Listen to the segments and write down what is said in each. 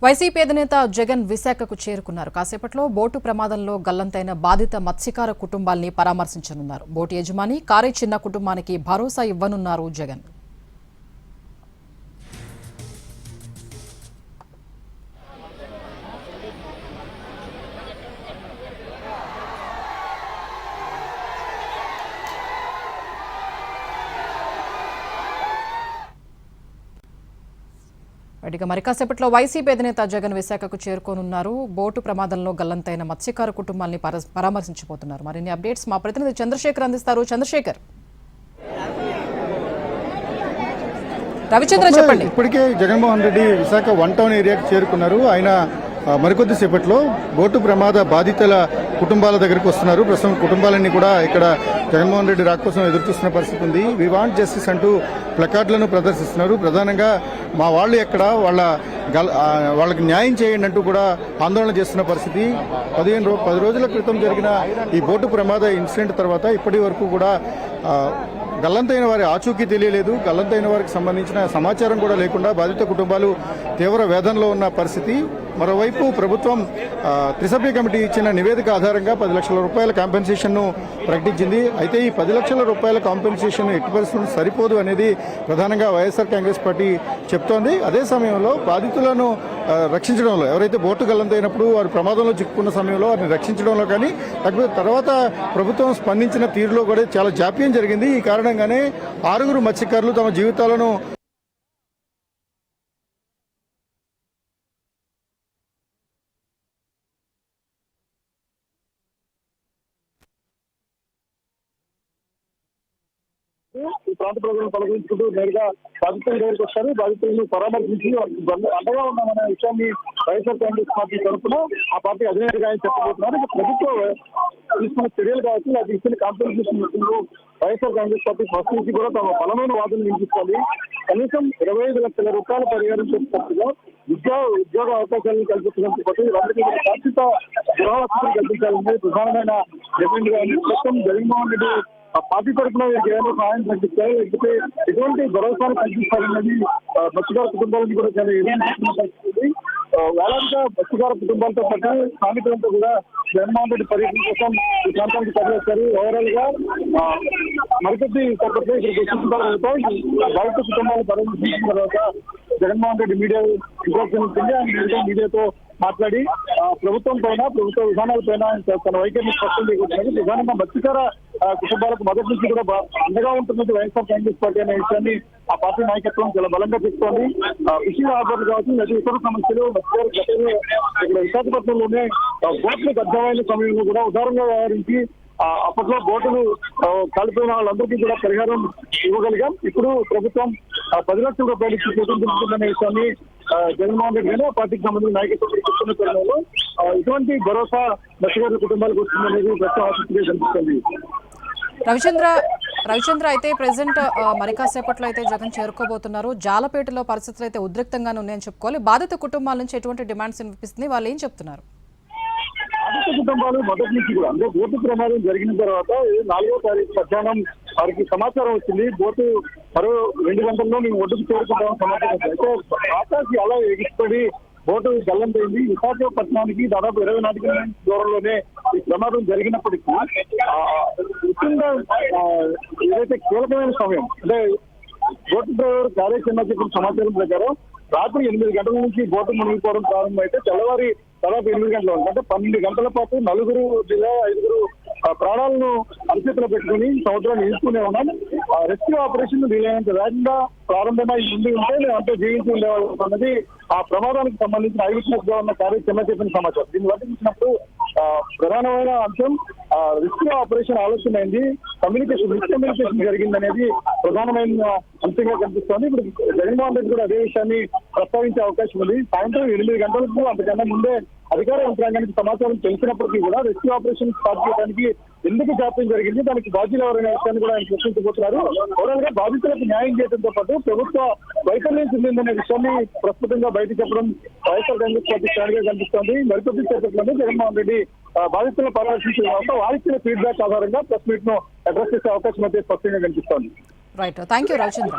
YCP అధినేత జగన్ విశాఖకు చేరుకున్నారు. కాసేపట్లో బోటు ప్రమాదంలో గల్లంతైన బాధిత మత్స్యకార కుటుంబాల్ని పరామర్శించనున్నారు. బోటు యజమాని కారే చిన్న కుటుంబానికి భరోసా ఇవ్వనున్నారు జగన్. మరి కాసేపట్లో వైసీపీ అధినేత జగన్ విశాఖకు చేరుకోనున్నారు. బోటు ప్రమాదంలో గల్లంతైన మత్స్యకార కుటుంబాన్ని పరామర్శించబోతున్నారు. మరిన్ని అప్డేట్స్ మా ప్రతినిధి చంద్రశేఖర్ అందిస్తారు. చంద్రశేఖర్, రవిచంద్ర చెప్పండి. ఇప్పటికే జగన్మోహన్ రెడ్డి విశాఖ 1 టౌన్ ఏరియాకి చేరుకున్నారు. ఆయన మరికొద్దిసేపట్లో బోటు ప్రమాద బాధితుల కుటుంబాల దగ్గరకు వస్తున్నారు. ప్రస్తుతం కుటుంబాలన్నీ కూడా ఇక్కడ జగన్మోహన్ రెడ్డి రాక కోసం ఎదురుచూస్తున్న పరిస్థితి ఉంది. వి వాంట్ జస్టిస్ అంటూ ప్లకార్డులను ప్రదర్శిస్తున్నారు. ప్రధానంగా మా వాళ్ళు ఎక్కడ వాళ్ళకి న్యాయం చేయండి అంటూ కూడా ఆందోళన చేస్తున్న పరిస్థితి. 10 రోజుల క్రితం జరిగిన ఈ బోటు ప్రమాద ఇన్సిడెంట్ తర్వాత ఇప్పటి వరకు కూడా గల్లంతైన వారి ఆచూకీ తెలియలేదు. గల్లంతైన వారికి సంబంధించిన సమాచారం కూడా లేకుండా బాధిత కుటుంబాలు తీవ్ర వేదనలో ఉన్న పరిస్థితి. మరోవైపు ప్రభుత్వం త్రిసభ్య కమిటీ ఇచ్చిన నివేదిక ఆధారంగా 10 లక్షల రూపాయల కాంపెన్సేషన్ను ప్రకటించింది. అయితే ఈ 10 లక్షల రూపాయల కాంపెన్సేషన్ ఎట్టి పరిస్థితుల్లో సరిపోదు అనేది ప్రధానంగా వైఎస్ఆర్ కాంగ్రెస్ పార్టీ చెప్తోంది. అదే సమయంలో బాధితులను రక్షించడంలో, ఎవరైతే బోటు గల్లంతైనప్పుడు వారు ప్రమాదంలో చిక్కుకున్న సమయంలో వారిని రక్షించడంలో కానీ, లేకపోతే తర్వాత ప్రభుత్వం స్పందించిన తీరులో కూడా చాలా జాప్యం జరిగింది. ఈ కారణంగానే 6 మత్స్యకారులు తమ జీవితాలను ఈ ప్రాంత ప్రజలను తొలగించుకుంటూ నేరుగా బాధితుల దగ్గరికి వస్తారు. బాధితులను పరామర్శించి అండగా ఉన్నామనే విషయాన్ని వైఎస్ఆర్ కాంగ్రెస్ పార్టీ తరఫున ఆ పార్టీ అధినేతగా చెప్పబోతున్నారు. ప్రభుత్వం తీసుకున్న చర్యలు కావచ్చు, అది ఇచ్చిన compensation YSR Congress party first నుంచి కూడా తమ బలమైన వాదన వినిపించాలి. కనీసం 25 లక్షల రూపాయల పరిహారం చేస్తున్నట్టుగా ఉద్యోగ అవకాశాలను కల్పించడంతో పాటు వారికి శాశ్వత గృహవసతులు కల్పించాలని ప్రధానమైన డిమాండ్ గా మొత్తం జగన్మోహన్ రెడ్డి పార్టీ తరఫున ఏమైనా సహాయం కల్పిస్తారు, లేకపోతే ఎటువంటి భరోసాలు కల్పిస్తారన్నది మత్స్యకార కుటుంబాలను కూడా చాలా ఎదురు పరిస్థితి. వేలాదిగా మత్స్యకార కుటుంబాలతో పాటు స్థానికులంతా కూడా జగన్మోహన్ రెడ్డి పర్యటన కోసం ఈ ప్రాంతానికి తరలిస్తారు. ఓవరాల్ గా మరికొద్ది సేపట్లో ఇక్కడికి వచ్చిన తర్వాత బాధిత కుటుంబాలు పర్యటించిన తర్వాత జగన్మోహన్ రెడ్డి మీడియా ఇంట్రాక్షన్ ఉంటుంది. ఆయన మీడియాతో మాట్లాడి ప్రభుత్వం పైన, ప్రభుత్వ విధానాల పైన తన వైఖరిని స్పష్టం చేయబోతున్నారు. ప్రధానంగా మత్స్యకార కుటుంబాలకు మొదటి నుంచి కూడా అండగా ఉంటున్నది వైఎస్ఆర్ కాంగ్రెస్ పార్టీ అనే విషయాన్ని ఆ పార్టీ నాయకత్వం చాలా బలంగా చెప్తోంది. ఫిషింగ్ హార్బర్లు కావచ్చు, లేదా ఇతర సమస్యలు మత్స్యకారు గతంలో ఇక్కడ విశాఖపట్నంలోనే బోట్లు గద్దమైన సమయంలో కూడా ఉదారంగా వ్యవహరించి అప్పట్లో బోటులు కాలిపోయిన వాళ్ళందరికీ కూడా పరిహారం ఇవ్వగలిగాం. ఇప్పుడు ప్రభుత్వం 10 లక్షల రూపాయలు స్వీకరించుకుంటుందనే విషయాన్ని జగన్మోహన్ రెడ్డి గారు పార్టీకి సంబంధించిన నాయకత్వం చెప్తున్న తరుణంలో ఇటువంటి భరోసా మత్స్యకారుల కుటుంబాలకు వస్తుందనేది ప్రస్తుతం ఆసక్తిగా కనిపిస్తుంది. రవిచంద్ర, అయితే ప్రెసెంట్ మరి కాసేపట్లో అయితే జగన్ చేరుకోబోతున్నారు. జాలపేటలో పరిస్థితులు అయితే ఉద్రిక్తంగానే ఉన్నాయని చెప్పుకోవాలి. బాధిత కుటుంబాల నుంచి ఎటువంటి డిమాండ్స్ వినిపిస్తుంది, వాళ్ళు ఏం చెప్తున్నారు? బాధిత కుటుంబాలు మొదటి నుంచి కూడా, అంటే బోటు ప్రమాదం జరిగిన తర్వాత 4వ తారీఖు మధ్యాహ్నం వారికి సమాచారం వచ్చింది. బోటు మరో 2 గంటల్లో మేము ఒడ్డుకు చేరుకుంటామని సమాచారం. అయితే ఆకాశం అలా ఎగిసిపడి బోటు గల్లంతైంది. విశాఖపట్నానికి దాదాపు 20 నాటికల దూరంలోనే ఈ ప్రమాదం జరిగినప్పటికీ ముఖ్యంగా ఏదైతే కీలకమైన సమయం, అంటే బోటు డ్రైవర్ కారే చిన్న చెప్పిన సమాచారం ప్రకారం రాత్రి 8 గంటల నుంచి బోటు మునిగిపోవడం ప్రారంభమైతే తెల్లవారి దాదాపు 8 గంటల వరకు, అంటే 12 గంటల పాటు 4 జిల్లా 5 ప్రాణాలను అరచేతిలో పెట్టుకుని సముద్రాన్ని ఈదుకునే ఉన్నాం. రెస్క్యూ ఆపరేషన్ వీలైనంత వేగంగా ప్రారంభమై ముందు ఉంటే అంటే జీవించి ఉండేవాళ్ళు అన్నది ఆ ప్రమాదానికి సంబంధించిన ఐ విట్నెస్ గా ఉన్న కార్య చిన్న చెప్పిన సమాచారం. దీన్ని బట్టి చూసినప్పుడు ప్రధానమైన అంశం రెస్క్యూ ఆపరేషన్ ఆలస్యమైంది, మిస్కమ్యూనికేషన్ జరిగిందనేది ప్రధానమైన అంశంగా కనిపిస్తోంది. ఇప్పుడు జగన్మోహన్ రెడ్డి కూడా అదే విషయాన్ని ప్రస్తావించే అవకాశం ఉంది. సాయంత్రం 8 గంటలకు అంతకన్నా ముందే అధికార యంత్రాంగానికి సమాచారం తెలిసినప్పటికీ కూడా రెస్క్యూ ఆపరేషన్ స్టార్ట్ చేయడానికి ఎందుకు జాప్యం జరిగింది, దానికి బాధ్యులు ఎవరైనా విషయాన్ని కూడా ఆయన ప్రశ్నించబోతున్నారు. ఓవరాల్ గా బాధితులకు న్యాయం చేయడంతో పాటు ప్రభుత్వ వైఫల్యం చెందిందనే విషయాన్ని ప్రస్తుతంగా బయట చెప్పడం వైఎస్ఆర్ కాంగ్రెస్ పార్టీ స్టాండ్గా కనిపిస్తోంది. మరికొద్ది సేపట్లోనే జగన్మోహన్ రెడ్డి బాధితులను పరామర్శించిన తర్వాత వారిచ్చిన ఫీడ్బ్యాక్ ఆధారంగా ప్రెస్ మీట్ ను అడ్రస్ చేసే అవకాశం అయితే స్పష్టంగా కనిపిస్తోంది. Right, thank you Ravichandra.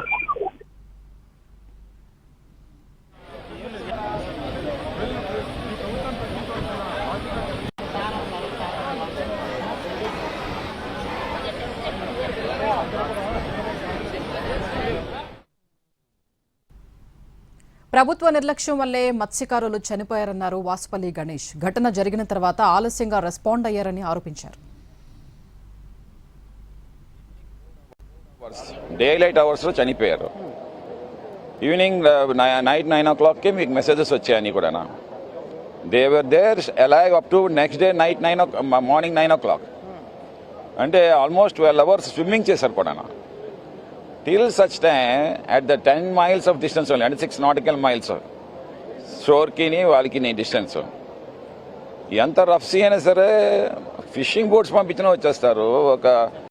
ప్రభుత్వ నిర్లక్ష్యం వల్లే మత్స్యకారులు చనిపోయారన్నారు వాసుపల్లి గణేష్. ఘటన జరిగిన తర్వాత ఆలస్యంగా రెస్పాండ్ అయ్యారని ఆరోపించారు. డే లైట్ అవర్స్లో చనిపోయారు. ఈవినింగ్ నైట్ 9 o'clockకే మీకు మెసేజెస్ వచ్చాయని కూడా. They were there alive up to next day night morning 9 o'clock. అంటే ఆల్మోస్ట్ 12 hours స్విమ్మింగ్ చేశారు కూడా. Till such time at the 10 miles of distance only, అంటే 6 nautical miles షోర్కిని వాళ్ళకి డిస్టెన్స్. ఎంత రఫ్ సీ అయినా సరే ఫిషింగ్ బోట్స్ పంపించినా వచ్చేస్తారు. ఒక